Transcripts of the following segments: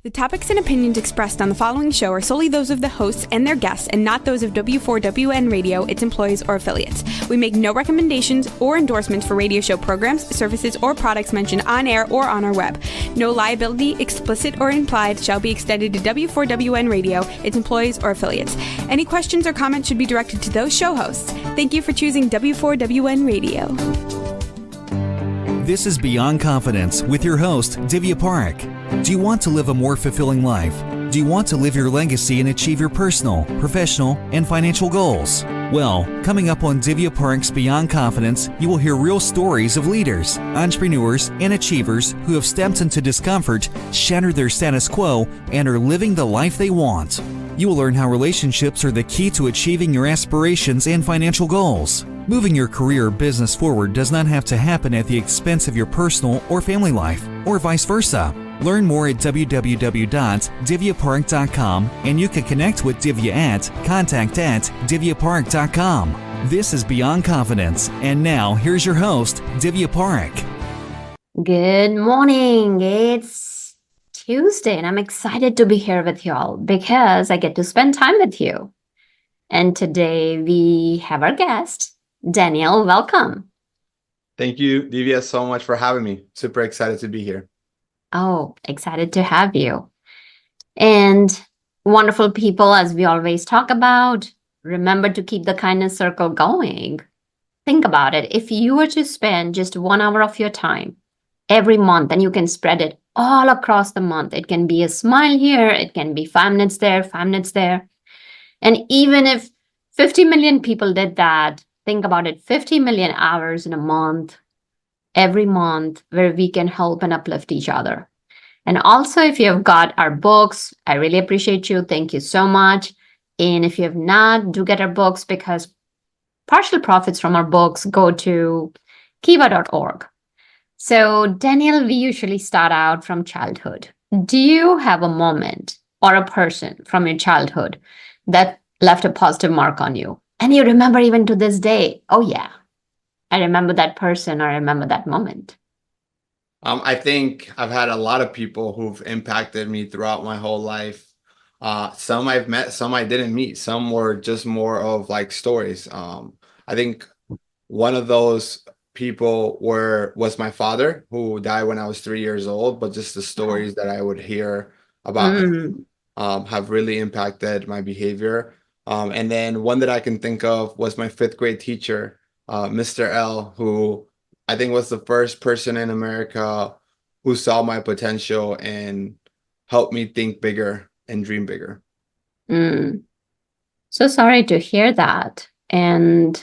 The topics and opinions expressed on the following show are solely those of the hosts and their guests and not those of W4WN Radio, its employees, or affiliates. We make no recommendations or endorsements for radio show programs, services, or products mentioned on air or on our web. No liability, explicit or implied, shall be extended to W4WN Radio, its employees, or affiliates. Any questions or comments should be directed to those show hosts. Thank you for choosing W4WN Radio. This is Beyond Confidence with your host, Divya Parekh. Do you want to live a more fulfilling life? Do you want to live your legacy and achieve your personal, professional, and financial goals? Well, coming up on Divya Parekh's Beyond Confidence, you will hear real stories of leaders, entrepreneurs, and achievers who have stepped into discomfort, shattered their status quo, and are living the life they want. You will learn how relationships are the key to achieving your aspirations and financial goals. Moving your career or business forward does not have to happen at the expense of your personal or family life, or vice versa. Learn more at www.divyaparekh.com, and you can connect with Divya at contact@divyaparekh.com. This is Beyond Confidence, and now here's your host, Divya Parekh. Good morning. It's Tuesday, and I'm excited to be here with you all because I get to spend time with you. And today we have our guest, Daniel. Welcome. Thank you, Divya, so much for having me. Super excited to be here. Oh, excited to have you. And wonderful people, as we always talk about, remember to keep the kindness circle going. Think about it. If you were to spend just 1 hour of your time every month, and you can spread it all across the month, it can be a smile here, it can be 5 minutes there, 5 minutes there. And even if 50 million people did that, think about it, 50 million hours in a month, every month, where we can help and uplift each other. And also, if you have got our books, I really appreciate you. Thank you so much. And if you have not, do get our books, because partial profits from our books go to kiva.org. So, Daniel, we usually start out from childhood. Do you have a moment or a person from your childhood that left a positive mark on you? And you remember even to this day, oh yeah, I remember that person, or I remember that moment. I think I've had a lot of people who've impacted me throughout my whole life. Some I've met, some I didn't meet. Some were just more of like stories. I think one of those people was my father, who died when I was 3 years old, but just the stories that I would hear about him have really impacted my behavior. And then one that I can think of was my 5th grade teacher, Mr. L, who I think was the first person in America who saw my potential and helped me think bigger and dream bigger. So sorry to hear that. And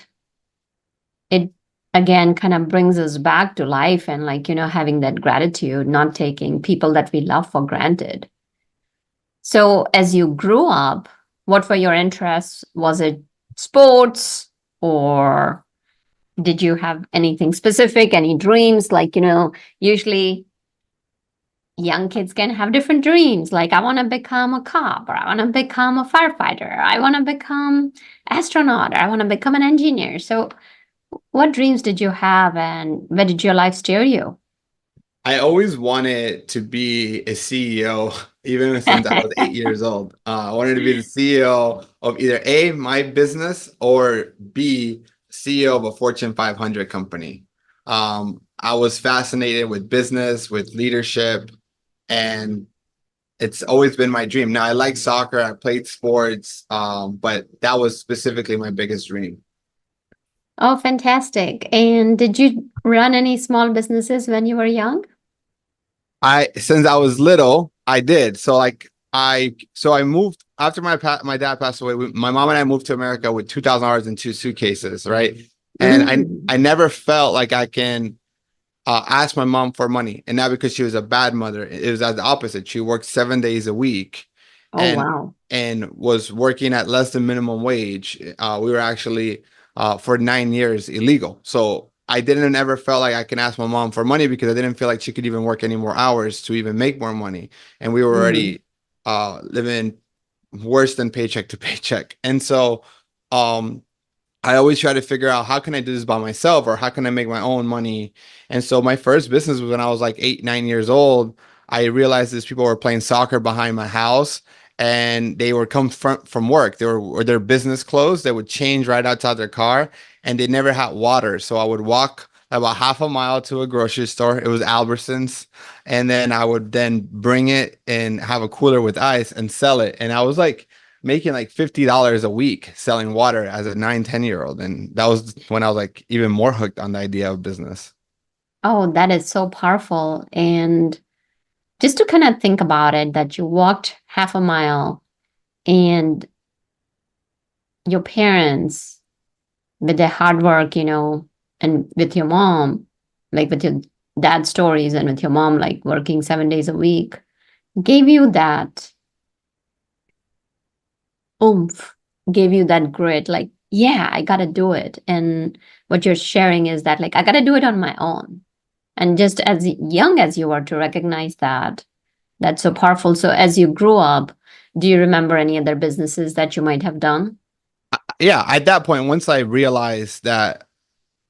it, again, kind of brings us back to life and, like, having that gratitude, not taking people that we love for granted. So as you grew up, what were your interests? Was it sports, or did you have anything specific, any dreams? Like, usually young kids can have different dreams. Like, I want to become a cop, or I want to become a firefighter, or I want to become astronaut, or I want to become an engineer. So what dreams did you have, and where did your life steer you? I always wanted to be a CEO, even since I was 8 years old. I wanted to be the CEO of either A, my business, or B, CEO of a Fortune 500 company. I was fascinated with business, with leadership, and it's always been my dream. Now, I like soccer, I played sports, but that was specifically my biggest dream. Oh, fantastic. And did you run any small businesses when you were young? Since I was little, I did. So I moved after my dad passed away. My mom and I moved to America with $2,000 in 2 suitcases, right? And I never felt like I can ask my mom for money, and not because she was a bad mother. It was the opposite. She worked 7 days a week, and was working at less than minimum wage. We were actually for 9 years illegal. So I didn't ever felt like I can ask my mom for money, because I didn't feel like she could even work any more hours to even make more money. And we were already living worse than paycheck to paycheck. And so I always try to figure out, how can I do this by myself, or how can I make my own money? And so my first business was when I was like 8, 9 years old. I realized these people were playing soccer behind my house, and they would come from work. They were or their business clothes. They would change right outside their car, and they never had water. So I would walk about half a mile to a grocery store. It was Albertsons, and then I would then bring it and have a cooler with ice and sell it. And I was like making like $50 a week selling water as a 9, 10 year old. And that was when I was like even more hooked on the idea of business. Oh, that is so powerful. And just to kind of think about it, that you walked half a mile and your parents, with their hard work, and with your mom, like with your dad's stories and with your mom, like working 7 days a week, gave you that oomph, gave you that grit, like, yeah, I gotta do it. And what you're sharing is that, like, I gotta do it on my own. And just as young as you are to recognize that, that's so powerful. So as you grew up, do you remember any other businesses that you might have done? Yeah, at that point, once I realized that,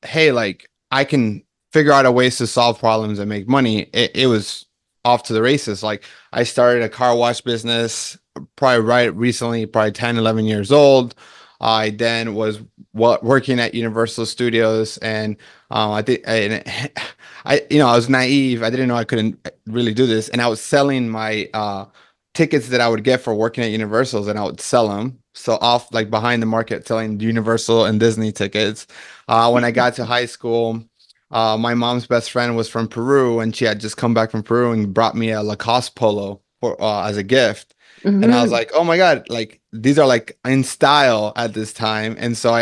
hey, like I can figure out a ways to solve problems and make money, it was off to the races. Like I started a car wash business probably right recently, probably 10, 11 years old. I then was working at Universal Studios, and I think I was naive. I didn't know I couldn't really do this, and I was selling my tickets that I would get for working at Universals, and I would sell them. So off like behind the market, selling Universal and Disney tickets. When I got to high school, my mom's best friend was from Peru, and she had just come back from Peru and brought me a Lacoste polo for as a gift. And I was Mm-hmm. like, oh my God, like these are like in style at this time. And so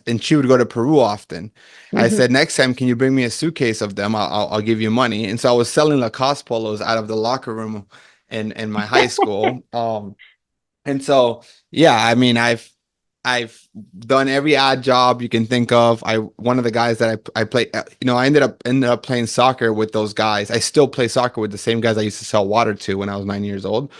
and she would go to Peru often. I Mm-hmm. said, next time, can you bring me a suitcase of them? I'll give you money. And so I was selling Lacoste polos out of the locker room in my high school. And so, yeah, I mean, I've done every odd job you can think of. One of the guys that I play, I ended up playing soccer with those guys. I still play soccer with the same guys I used to sell water to when I was 9 years old.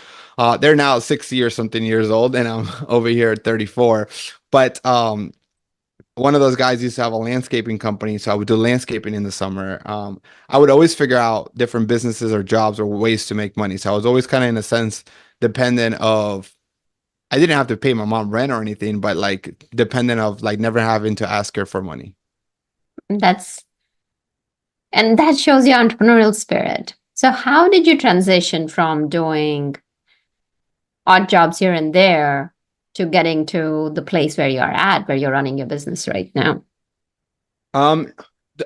They're now 60 or something years old, and I'm over here at 34. But one of those guys used to have a landscaping company, so I would do landscaping in the summer. I would always figure out different businesses or jobs or ways to make money. So I was always kind of in a sense dependent of I didn't have to pay my mom rent or anything, but like dependent of like never having to ask her for money. That's and that shows your entrepreneurial spirit. So how did you transition from doing odd jobs here and there to getting to the place where you're at, where you're running your business right now? Um,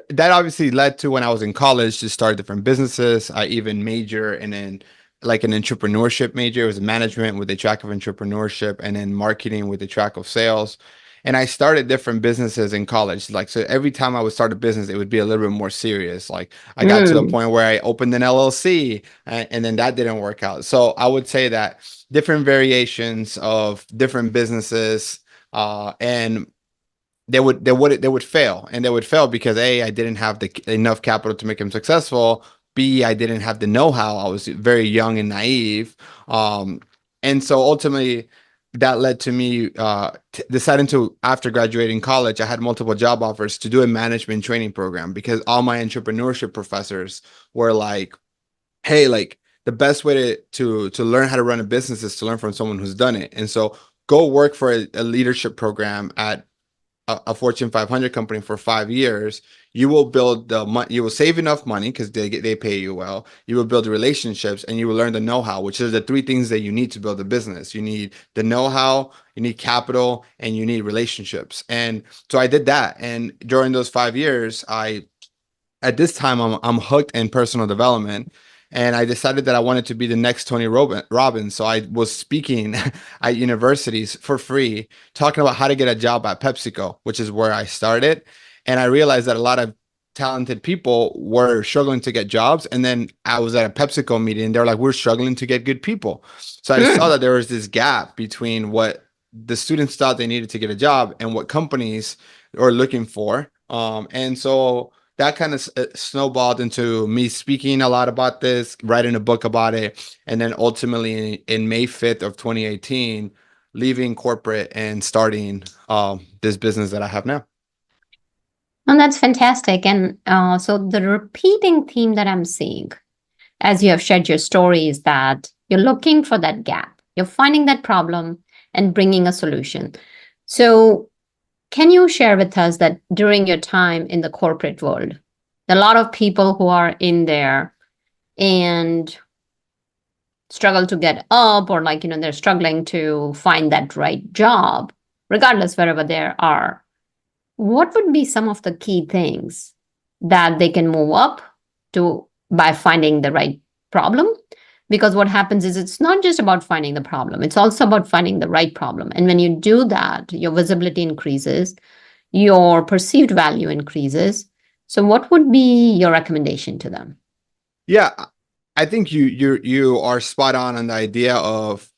that obviously led to when I was in college to start different businesses. I even major in like an entrepreneurship major. It was management with a track of entrepreneurship, and then marketing with a track of sales. And I started different businesses in college. Like, so every time I would start a business, it would be a little bit more serious. Like I got to the Mm. point where I opened an LLC, and then that didn't work out. So I would say that different variations of different businesses, and they would fail, and they would fail because A, I didn't have the enough capital to make them successful. B, I didn't have the know-how. I was very young and naive. And so ultimately that led to me deciding to, after graduating college, I had multiple job offers to do a management training program because all my entrepreneurship professors were like, hey, like the best way to learn how to run a business is to learn from someone who's done it. And so go work for a leadership program at a Fortune 500 company for 5 years. You will build the money. You will save enough money because they pay you well. You will build relationships, and you will learn the know-how, which is the three things that you need to build a business. You need the know-how, you need capital, and you need relationships. And so I did that. And during those 5 years, at this time I'm hooked in personal development, and I decided that I wanted to be the next Tony Robbins. So I was speaking at universities for free, talking about how to get a job at PepsiCo, which is where I started. And I realized that a lot of talented people were struggling to get jobs. And then I was at a PepsiCo meeting, and they're like, we're struggling to get good people. So I saw Mm. that there was this gap between what the students thought they needed to get a job and what companies are looking for. And so that kind of snowballed into me speaking a lot about this, writing a book about it, and then ultimately in May 5th of 2018, leaving corporate and starting this business that I have now. And that's fantastic. And so the repeating theme that I'm seeing as you have shared your story, is that you're looking for that gap. You're finding that problem and bringing a solution. So can you share with us that during your time in the corporate world, a lot of people who are in there and struggle to get up, or like, they're struggling to find that right job, regardless wherever they are, what would be some of the key things that they can move up to by finding the right problem? Because what happens is it's not just about finding the problem, it's also about finding the right problem. And when you do that, your visibility increases, your perceived value increases. So what would be your recommendation to them? Yeah, I think you are spot on the idea of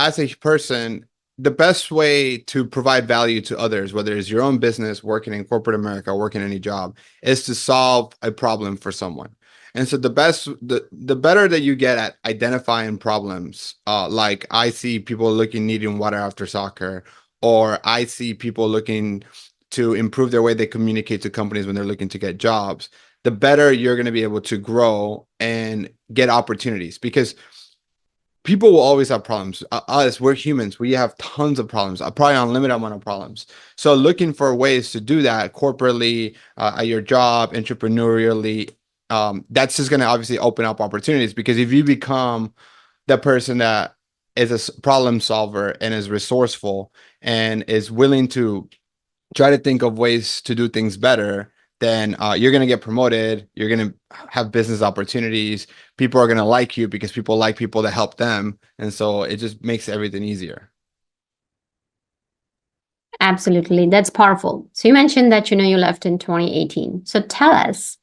as a person, the best way to provide value to others, whether it's your own business, working in corporate America, working any job, is to solve a problem for someone. And so the better that you get at identifying problems, like I see people needing water after soccer, or I see people looking to improve their way they communicate to companies when they're looking to get jobs, the better you're going to be able to grow and get opportunities, because people will always have problems. We're humans. We have tons of problems, probably an unlimited amount of problems. So looking for ways to do that corporately, at your job, entrepreneurially, that's just going to obviously open up opportunities, because if you become the person that is a problem solver and is resourceful and is willing to try to think of ways to do things better, then you're going to get promoted. You're going to have business opportunities. People are going to like you because people like people that help them. And so it just makes everything easier. Absolutely. That's powerful. So you mentioned that, you left in 2018. So tell us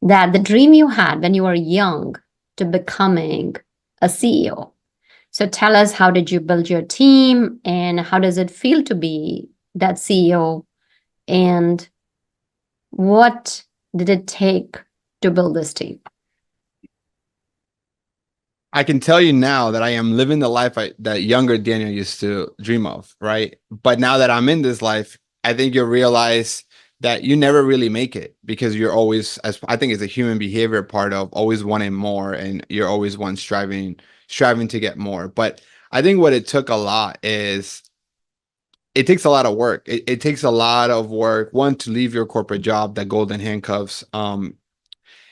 that the dream you had when you were young to becoming a CEO. So tell us, how did you build your team, and how does it feel to be that CEO, and what did it take to build this team? I can tell you now that I am living the life that younger Daniel used to dream of, right? But now that I'm in this life, I think you'll realize that you never really make it, because you're always, as I think it's a human behavior part of always wanting more, and you're always striving to get more. But I think what it took a lot is, it takes a lot of work. It takes a lot of work, one, to leave your corporate job, that golden handcuffs. And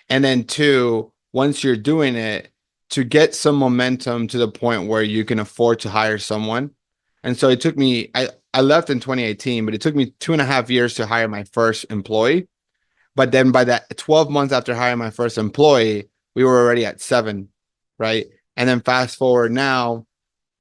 then two, once you're doing it, to get some momentum to the point where you can afford to hire someone. And so it took me, I left in 2018, but it took me 2.5 years to hire my first employee. But then by that 12 months after hiring my first employee, we were already at 7, right? And then fast forward now,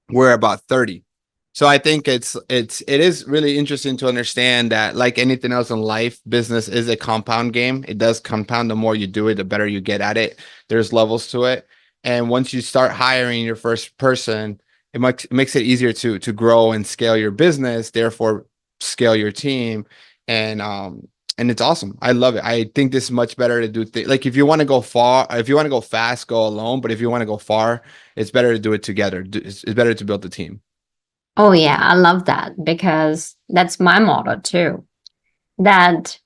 we're about 30. So I think it is really interesting to understand that, like anything else in life, business is a compound game. It does compound. The more you do it, the better you get at it. There's levels to it. And once you start hiring your first person, it makes it easier to grow and scale your business, therefore scale your team. And it's awesome. I love it. I think this is much better to do things. Like, if you want to go far, if you want to go fast, go alone. But if you want to go far, it's better to do it together. It's better to build a team. Oh, yeah, I love that, because that's my motto too. That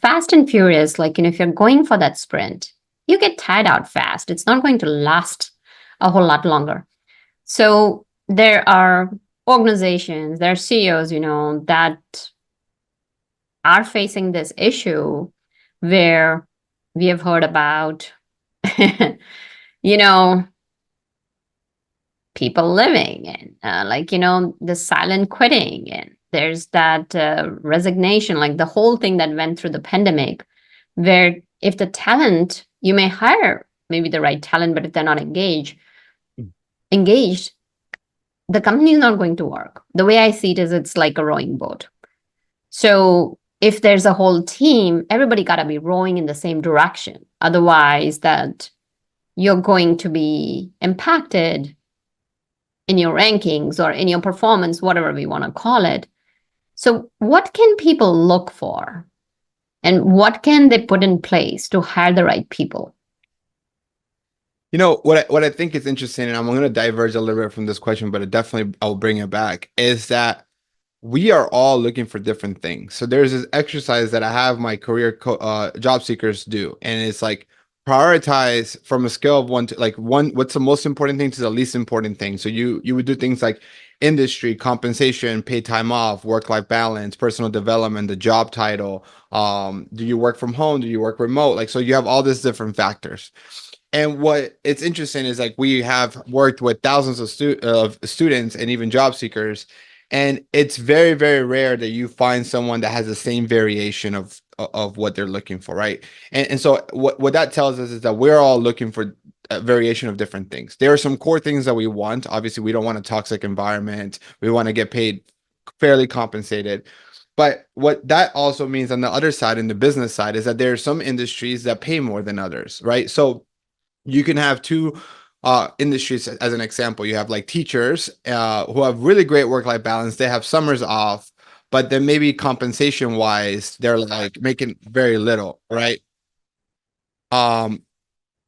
fast and furious, like, if you're going for that sprint, you get tired out fast. It's not going to last a whole lot longer. So there are organizations, there are CEOs, that are facing this issue where we have heard about, people living, and the silent quitting, and there's that resignation, like the whole thing that went through the pandemic, where if the talent, you may hire maybe the right talent, but if they're not engaged, the company is not going to work. The way I see it is, it's like a rowing boat. So if there's a whole team, everybody got to be rowing in the same direction. Otherwise, that you're going to be impacted in your rankings or in your performance, whatever we want to call it. So what can people look for, and what can they put in place to hire the right people? What I think is interesting, and I'm going to diverge a little bit from this question, but I'll bring it back, is that we are all looking for different things. So there's this exercise that I have my career job seekers do, and it's like, prioritize from a scale of 1 to like 1, what's the most important thing to the least important thing. So you would do things like industry, compensation, paid time off, work-life balance, personal development, the job title. Do you work from home? Do you work remote? Like, so you have all these different factors. And what it's interesting is like we have worked with thousands of students and even job seekers, and it's very, very rare that you find someone that has the same variation of what they're looking for, right? And so what that tells us is that we're all looking for a variation of different things. There are some core things that we want. Obviously, we don't want a toxic environment. We want to get paid fairly compensated. But what that also means on the other side, in the business side, is that there are some industries that pay more than others, right? So you can have two industries as an example. You have like teachers who have really great work-life balance. They have summers off, but then maybe compensation wise, they're like making very little, right? And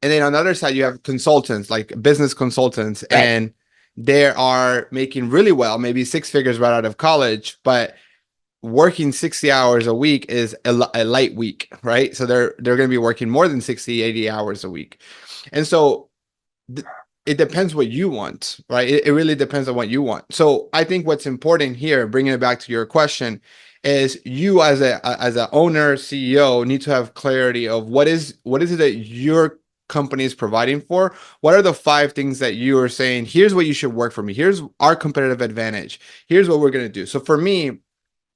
then on the other side, you have consultants, like business consultants, Right. and they are making really well, maybe 6 figures right out of college, but working 60 hours a week is a light week, right? So they're going to be working more than 60, 80 hours a week. And so it depends what you want, right? It really depends on what you want. So I think what's important here, bringing it back to your question, is you as a owner, CEO, need to have clarity of what is it that your company is providing for. What are the 5 things that you are saying, here's what you should work for me. Here's our competitive advantage. Here's what we're going to do. So for me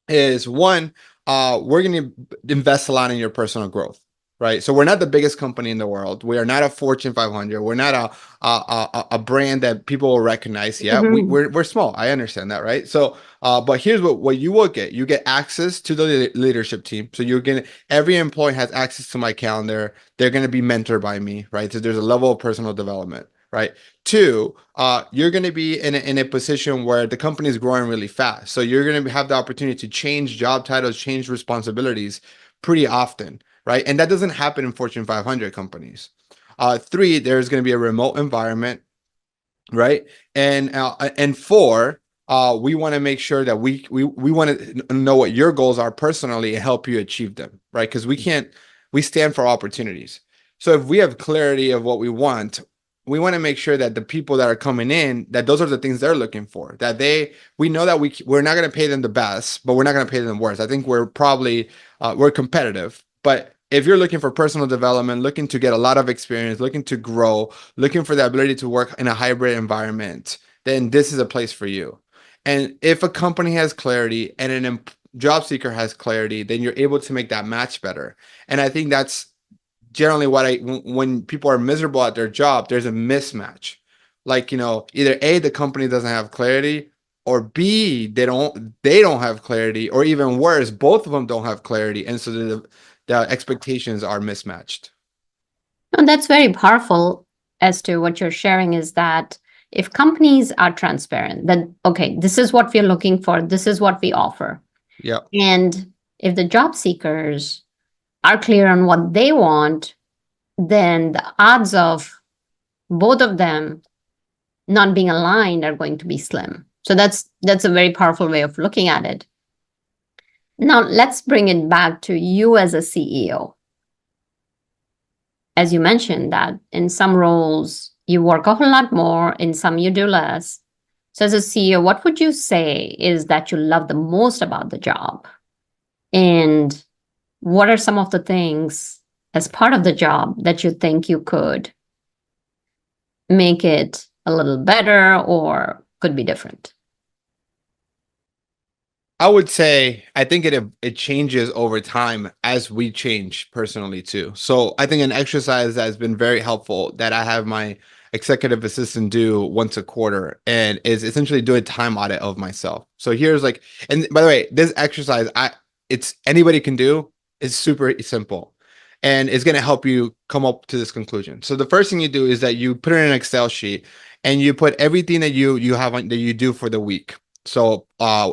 is one, we're going to invest a lot in your personal growth. Right. So we're not the biggest company in the world. We are not a Fortune 500. We're not a brand that people will recognize yet. We're small. I understand that. Right. So but here's what you will get. You get access to the leadership team. So every employee has access to my calendar. They're going to be mentored by me. Right. So there's a level of personal development. Right. 2, you're going to be in a position where the company is growing really fast. So you're going to have the opportunity to change job titles, change responsibilities pretty often. Right. And that doesn't happen in Fortune 500 companies. 3, there's going to be a remote environment. Right. And 4, we want to make sure that we want to know what your goals are personally and help you achieve them. Right. Because we stand for opportunities. So if we have clarity of what we want to make sure that the people that are coming in, that those are the things they're looking for, that we know that we're not going to pay them the best, but we're not going to pay them worse. I think we're probably, we're competitive. But if you're looking for personal development, looking to get a lot of experience, looking to grow, looking for the ability to work in a hybrid environment, then this is a place for you. And if a company has clarity and a job seeker has clarity, then you're able to make that match better. And I think that's generally when people are miserable at their job, there's a mismatch. Like, either A, the company doesn't have clarity, or B, they don't have clarity, or even worse, both of them don't have clarity. And so the expectations are mismatched. And that's very powerful as to what you're sharing, is that if companies are transparent, then, okay, this is what we're looking for, this is what we offer. Yeah. And if the job seekers are clear on what they want, then the odds of both of them not being aligned are going to be slim. So that's a very powerful way of looking at it. Now, let's bring it back to you as a CEO. As you mentioned that in some roles, you work a whole lot more, in some you do less. So as a CEO, what would you say is that you love the most about the job? And what are some of the things as part of the job that you think you could make it a little better or could be different? I would say, I think it changes over time as we change personally too. So I think an exercise that has been very helpful that I have my executive assistant do once a quarter, and is essentially do a time audit of myself. So here's and by the way, this exercise, it's anybody can do. It's super simple, and it's going to help you come up to this conclusion. So the first thing you do is that you put it in an Excel sheet, and you put everything that you have that you do for the week. So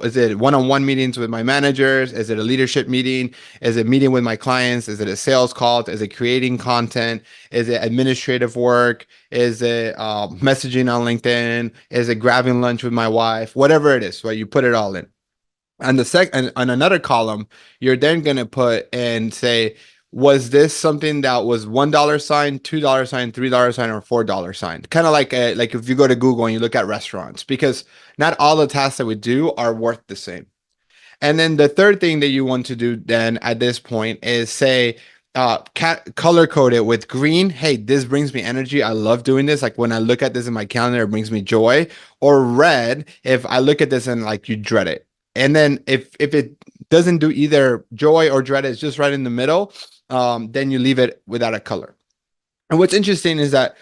is it one-on-one meetings with my managers? Is it a leadership meeting? Is it meeting with my clients? Is it a sales call? Is it creating content? Is it administrative work? Is it messaging on LinkedIn? Is it grabbing lunch with my wife? Whatever it is, right? You put it all in. And on another column, you're then going to put and say, was this something that was $1 sign, $2 sign, $3 sign, or $4 sign? Kind of like if you go to Google and you look at restaurants, because not all the tasks that we do are worth the same. And then the third thing that you want to do then at this point is say, color code it with green. Hey, this brings me energy. I love doing this. Like when I look at this in my calendar, it brings me joy. Or red, if I look at this and like you dread it. And then if it doesn't do either joy or dread, it's just right in the middle, then you leave it without a color. And what's interesting is that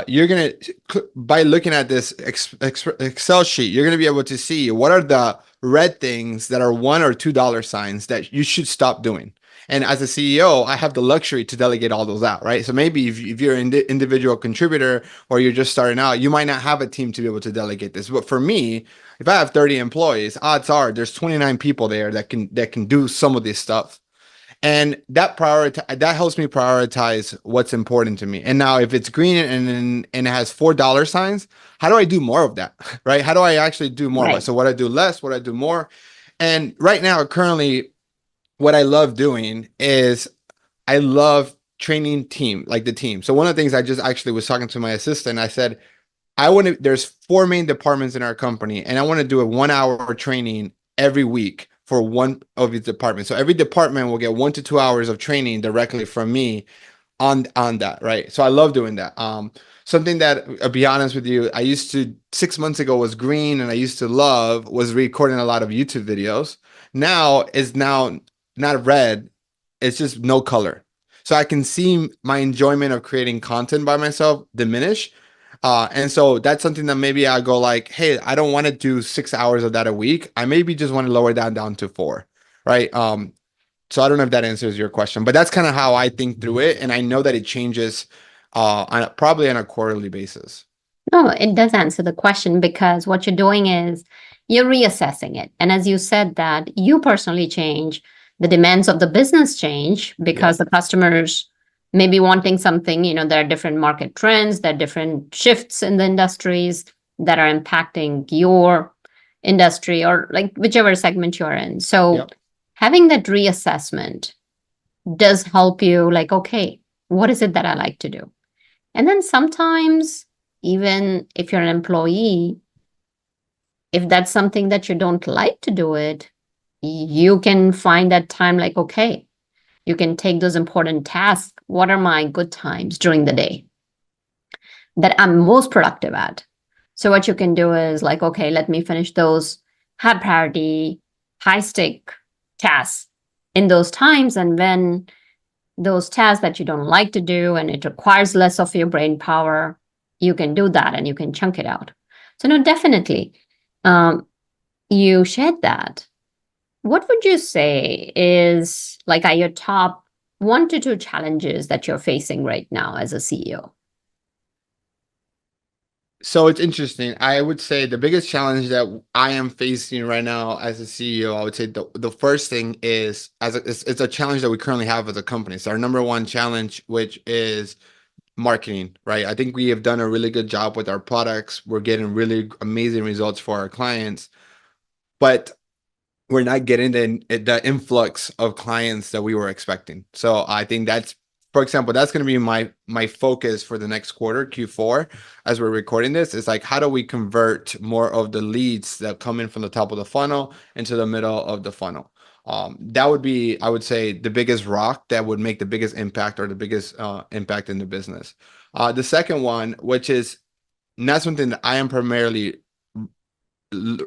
you're going to, by looking at this Excel sheet, you're going to be able to see what are the red things that are $1 or $2 signs that you should stop doing. And as a CEO, I have the luxury to delegate all those out, right? So maybe if you're an individual contributor or you're just starting out, you might not have a team to be able to delegate this. But for me, if I have 30 employees, odds are there's 29 people there that can do some of this stuff. And that helps me prioritize what's important to me. And now if it's green and it has $4 signs, how do I do more of that? Right? How do I actually do more of it? So what I do less, what I do more. And right now, currently, what I love doing is I love training the team. So one of the things I just actually was talking to my assistant, I said, there's 4 main departments in our company, and I want to do a 1-hour training every week for one of these departments. So every department will get 1 to 2 hours of training directly from me on that, right? So I love doing that. Something that, I'll be honest with you, I used to 6 months ago was green, and I used to love was recording a lot of YouTube videos. Now not red, it's just no color. So I can see my enjoyment of creating content by myself diminish. And so that's something that maybe I go like, hey, I don't want to do 6 hours of that a week. I maybe just want to lower that down to 4, right? So I don't know if that answers your question, but that's kind of how I think through it. And I know that it changes probably on a quarterly basis. No, it does answer the question, because what you're doing is you're reassessing it. And as you said, that you personally change, the demands of the business change because the customers may be wanting something, there are different market trends, there are different shifts in the industries that are impacting your industry or like whichever segment you're in. So having that reassessment does help you like, okay, what is it that I like to do? And then sometimes, even if you're an employee, if that's something that you don't like to do it, you can find that time like, okay, you can take those important tasks. What are my good times during the day that I'm most productive at? So what you can do is like, okay, let me finish those high priority, high stake tasks in those times. And when those tasks that you don't like to do and it requires less of your brain power, you can do that and you can chunk it out. So no, definitely, you shared that. What would you say is like are your top 1 to 2 challenges that you're facing right now as a CEO? So it's interesting. I would say the biggest challenge that I am facing right now as a CEO, I would say the first thing is it's a challenge that we currently have as a company. So our number one challenge, which is marketing, right? I think we have done a really good job with our products. We're getting really amazing results for our clients, but we're not getting the influx of clients that we were expecting. So I think for example, that's going to be my focus for the next quarter, Q4, as we're recording this, is like, how do we convert more of the leads that come in from the top of the funnel into the middle of the funnel? That would be, I would say, the biggest rock that would make the biggest impact or the biggest impact in the business. The second one, which is not something that I am primarily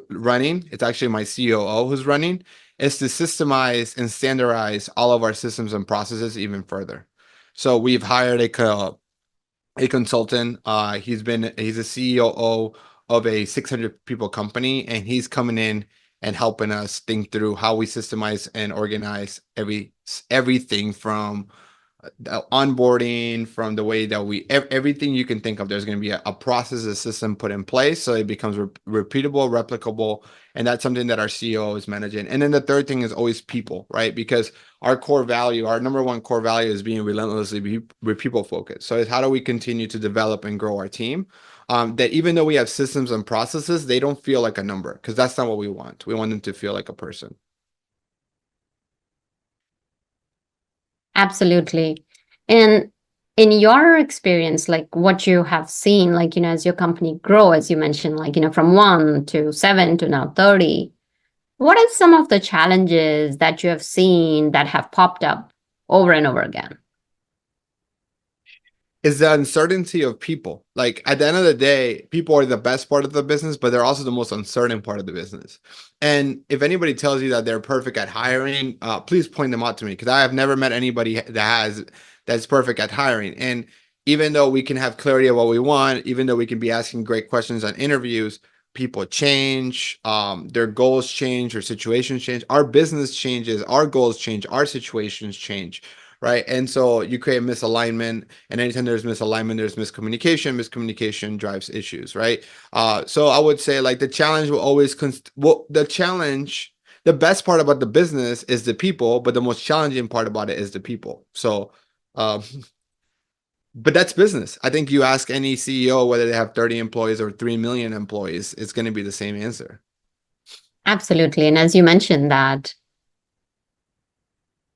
running, it's actually my COO who's running, is to systemize and standardize all of our systems and processes even further. So we've hired a consultant. He's a CEO of a 600 people company, and he's coming in and helping us think through how we systemize and organize everything from the onboarding, from the way that everything you can think of. There's going to be a process, a system put in place so it becomes repeatable, replicable, and that's something that our CEO is managing. And then the third thing is always people, right? Because our number one core value is being relentlessly people focused. So it's how do we continue to develop and grow our team? That even though we have systems and processes, they don't feel like a number, because that's not what we want. We want them to feel like a person. Absolutely. And in your experience, like what you have seen, like, as your company grow, as you mentioned, like, from 1 to 7 to now 30, what are some of the challenges that you have seen that have popped up over and over again? Is the uncertainty of people. Like at the end of the day, people are the best part of the business, but they're also the most uncertain part of the business. And if anybody tells you that they're perfect at hiring, please point them out to me, because I have never met anybody that's perfect at hiring. And even though we can have clarity of what we want, even though we can be asking great questions on interviews, people change, their goals change, their situations change, our business changes, our goals change, our situations change. Right. And so you create misalignment, and anytime there's misalignment, there's miscommunication. Miscommunication drives issues. Right. So I would say like the challenge will always, the best part about the business is the people, but the most challenging part about it is the people. So, um, but that's business. I think you ask any CEO whether they have 30 employees or 3 million employees, it's going to be the same answer. Absolutely. And as you mentioned that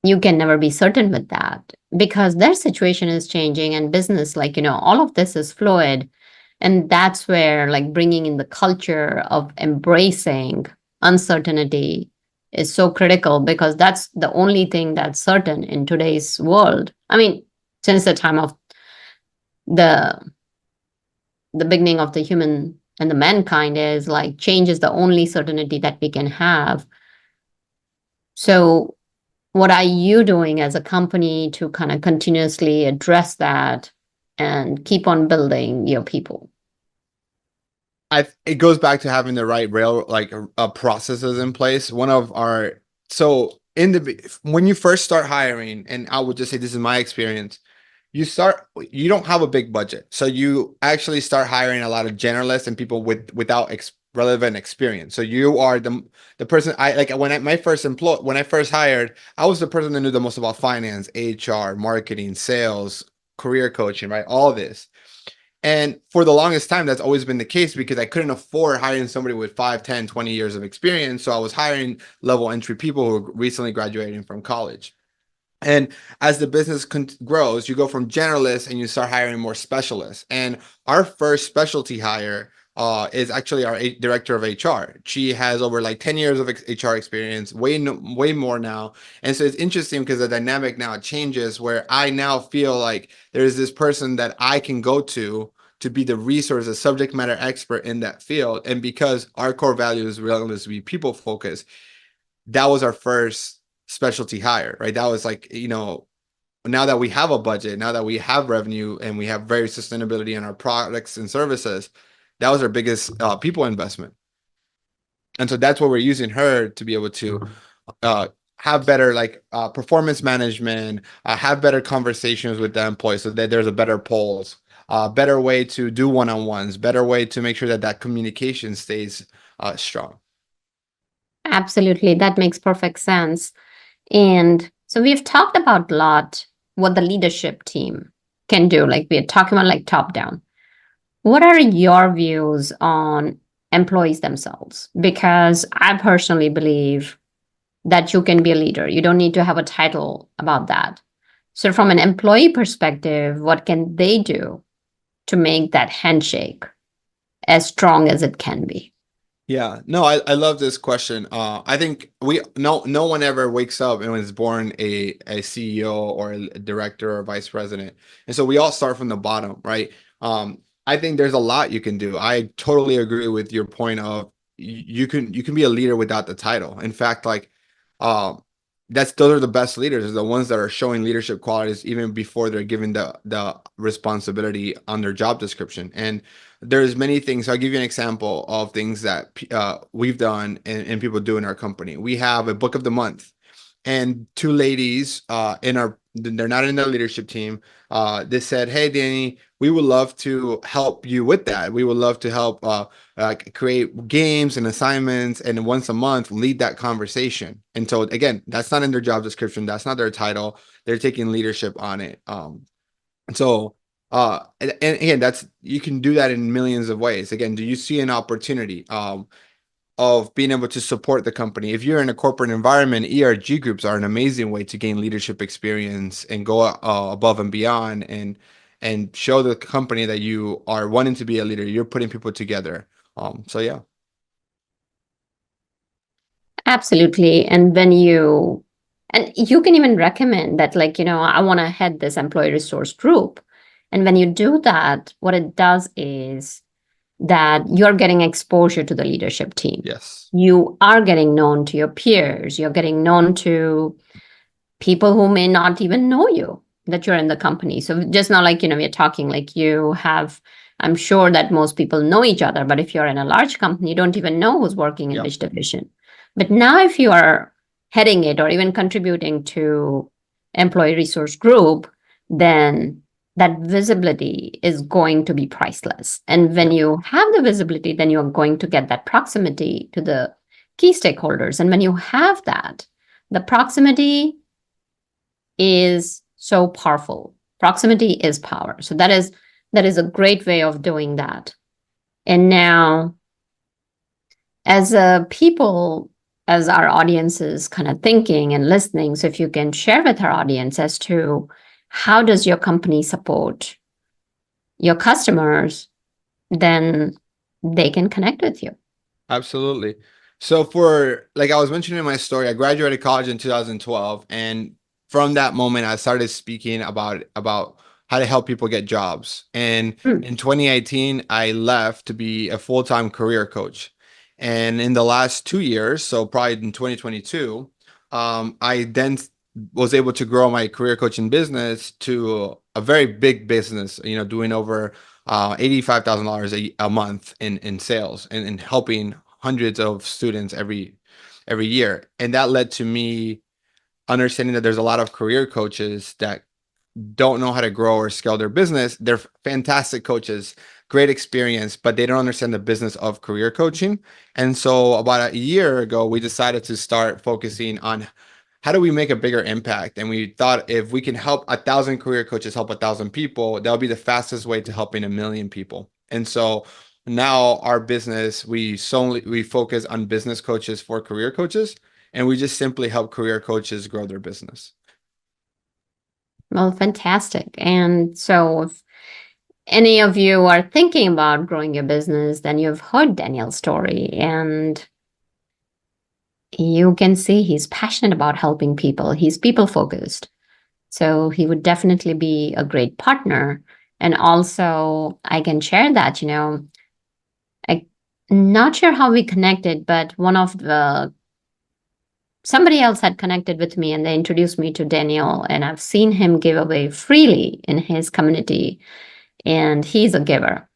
you can never be certain with that because their situation is changing and business, like, all of this is fluid. And that's where like bringing in the culture of embracing uncertainty is so critical, because that's the only thing that's certain in today's world. I mean, since the time of the beginning of the human and the mankind, is like change is the only certainty that we can have. So what are you doing as a company to kind of continuously address that and keep on building your people? It goes back to having the right processes in place. When you first start hiring, and I would just say this is my experience, you don't have a big budget. So you actually start hiring a lot of generalists and people without relevant experience. So you are the person when I first hired, I was the person that knew the most about finance, HR, marketing, sales, career coaching, right? All this. And for the longest time, that's always been the case because I couldn't afford hiring somebody with 5, 10, 20 years of experience. So I was hiring level entry people who were recently graduating from college. And as the business grows, you go from generalists and you start hiring more specialists. And our first specialty hire is actually our director of HR. She has over like 10 years of HR experience, way more now. And so it's interesting because the dynamic now changes, where I now feel like there's this person that I can go to be the resource, a subject matter expert in that field. And because our core value is relentless to be people focused, that was our first specialty hire, right? That was like, now that we have a budget, now that we have revenue and we have very sustainability in our products and services, that was our biggest people investment. And so that's what we're using her to be able to have better performance management, have better conversations with the employees so that there's a better pulse, better way to do one-on-ones, better way to make sure that communication stays strong. Absolutely. That makes perfect sense. And so we've talked about a lot what the leadership team can do. Like we're talking about like top down. What are your views on employees themselves? Because I personally believe that you can be a leader. You don't need to have a title about that. So from an employee perspective, what can they do to make that handshake as strong as it can be? Yeah, no, I love this question. I think no one ever wakes up and is born a CEO or a director or vice president. And so we all start from the bottom, right? I think there's a lot you can do. I totally agree with your point of you can be a leader without the title. In fact, those are the best leaders, are the ones that are showing leadership qualities even before they're given the responsibility on their job description. And there's many things. So I'll give you an example of things that we've done and people do in our company. We have a book of the month, and 2 ladies they're not in the leadership team. They said, "Hey, Danny, we would love to help you with that. We would love to help create games and assignments, and once a month lead that conversation." And so again, that's not in their job description. That's not their title. They're taking leadership on it. And so, and again, you can do that in millions of ways. Again, do you see an opportunity? of being able to support the company. If you're in a corporate environment, ERG groups are an amazing way to gain leadership experience and go above and beyond and show the company that you are wanting to be a leader. You're putting people together. So yeah. Absolutely. And you can even recommend that, like, I want to head this employee resource group. And when you do that, what it does is that you're getting exposure to the leadership team. Yes. You are getting known to your peers. You're getting known to people who may not even know you, that you're in the company. So just not like, we're talking like you have, I'm sure that most people know each other, but if you're in a large company, you don't even know who's working in Yep. which division. But now if you are heading it or even contributing to employee resource group, then that visibility is going to be priceless. And when you have the visibility, then you're going to get that proximity to the key stakeholders. And when you have that, the proximity is so powerful. Proximity is power. So that is a great way of doing that. And now, as our audience is kind of thinking and listening, so if you can share with our audience as to how does your company support your customers, then they can connect with you. Absolutely. So for, like I was mentioning in my story, I graduated college in 2012, and from that moment, I started speaking about how to help people get jobs. And in 2018, I left to be a full-time career coach. And in the last 2 years, so probably in 2022, I then was able to grow my career coaching business to a very big business, doing over $85,000 a month in sales and helping hundreds of students every year. And that led to me understanding that there's a lot of career coaches that don't know how to grow or scale their business. They're fantastic coaches, great experience, but they don't understand the business of career coaching. And so about a year ago, we decided to start focusing on how do we make a bigger impact? And we thought if we can help 1,000 career coaches help 1,000 people, that'll be the fastest way to helping 1 million people. And so now our business, we focus on business coaches for career coaches, and we just simply help career coaches grow their business. Well, fantastic. And so if any of you are thinking about growing your business, then you've heard Daniel's story, and you can see he's passionate about helping people. He's people focused. So he would definitely be a great partner. And also, I can share that, I'm not sure how we connected, but somebody else had connected with me and they introduced me to Daniel, and I've seen him give away freely in his community, and he's a giver.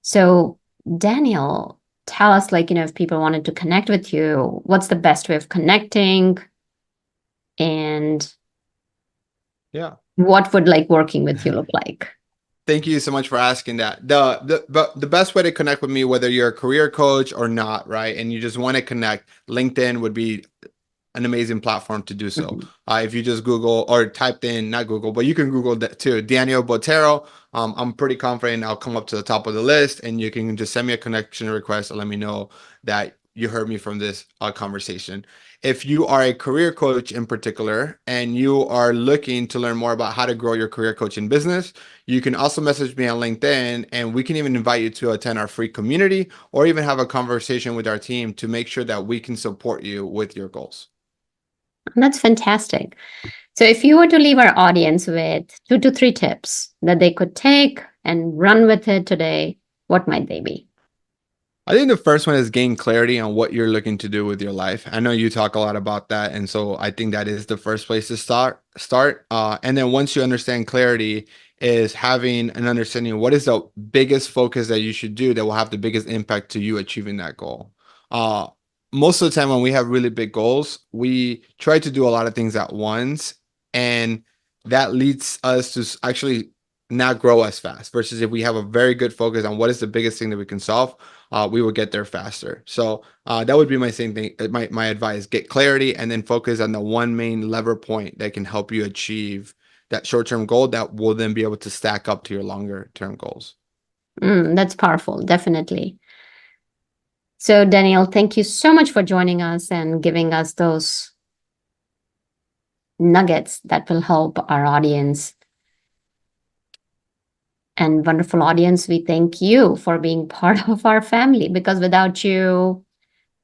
So Daniel, tell us, if people wanted to connect with you, what's the best way of connecting, and what would working with you look like? Thank you so much for asking that. The best way to connect with me, whether you're a career coach or not, right, and you just want to connect, LinkedIn would be an amazing platform to do so. Mm-hmm. If you just Google or typed in, not Google, but you can Google that too, Daniel Botero. I'm pretty confident I'll come up to the top of the list, and you can just send me a connection request and let me know that you heard me from this conversation. If you are a career coach in particular, and you are looking to learn more about how to grow your career coaching business, you can also message me on LinkedIn, and we can even invite you to attend our free community or even have a conversation with our team to make sure that we can support you with your goals. That's fantastic. So if you were to leave our audience with 2 to 3 tips that they could take and run with it today, what might they be? I think the first one is gain clarity on what you're looking to do with your life. I know you talk a lot about that, and so I think that is the first place to start. And then once you understand clarity, is having an understanding of what is the biggest focus that you should do that will have the biggest impact to you achieving that goal. Most of the time when we have really big goals, we try to do a lot of things at once, and that leads us to actually not grow as fast, versus if we have a very good focus on what is the biggest thing that we can solve, we will get there faster. So that would be my same thing. My advice: get clarity and then focus on the one main lever point that can help you achieve that short-term goal that will then be able to stack up to your longer-term goals. That's powerful, definitely. So, Daniel, thank you so much for joining us and giving us those nuggets that will help our audience. And wonderful audience, we thank you for being part of our family, because without you,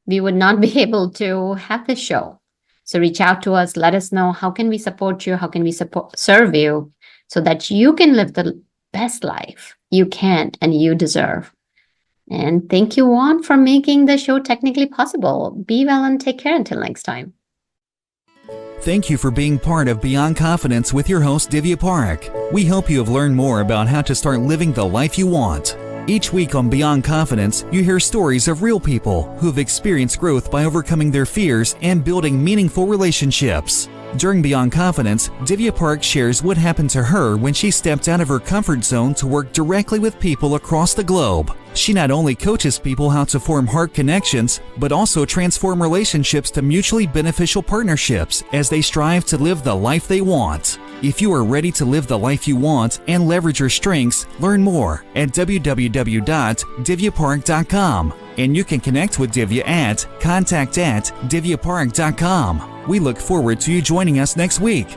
we would not be able to have this show. So reach out to us, let us know, how can we support you? How can we serve you so that you can live the best life you can and you deserve? And thank you, Juan, for making the show technically possible. Be well and take care until next time. Thank you for being part of Beyond Confidence with your host, Divya Parekh. We hope you have learned more about how to start living the life you want. Each week on Beyond Confidence, you hear stories of real people who've experienced growth by overcoming their fears and building meaningful relationships. During Beyond Confidence, Divya Parekh shares what happened to her when she stepped out of her comfort zone to work directly with people across the globe. She not only coaches people how to form heart connections, but also transform relationships to mutually beneficial partnerships as they strive to live the life they want. If you are ready to live the life you want and leverage your strengths, learn more at www.divyaparekh.com. And you can connect with Divya at contact@divyaparekh.com. We look forward to you joining us next week.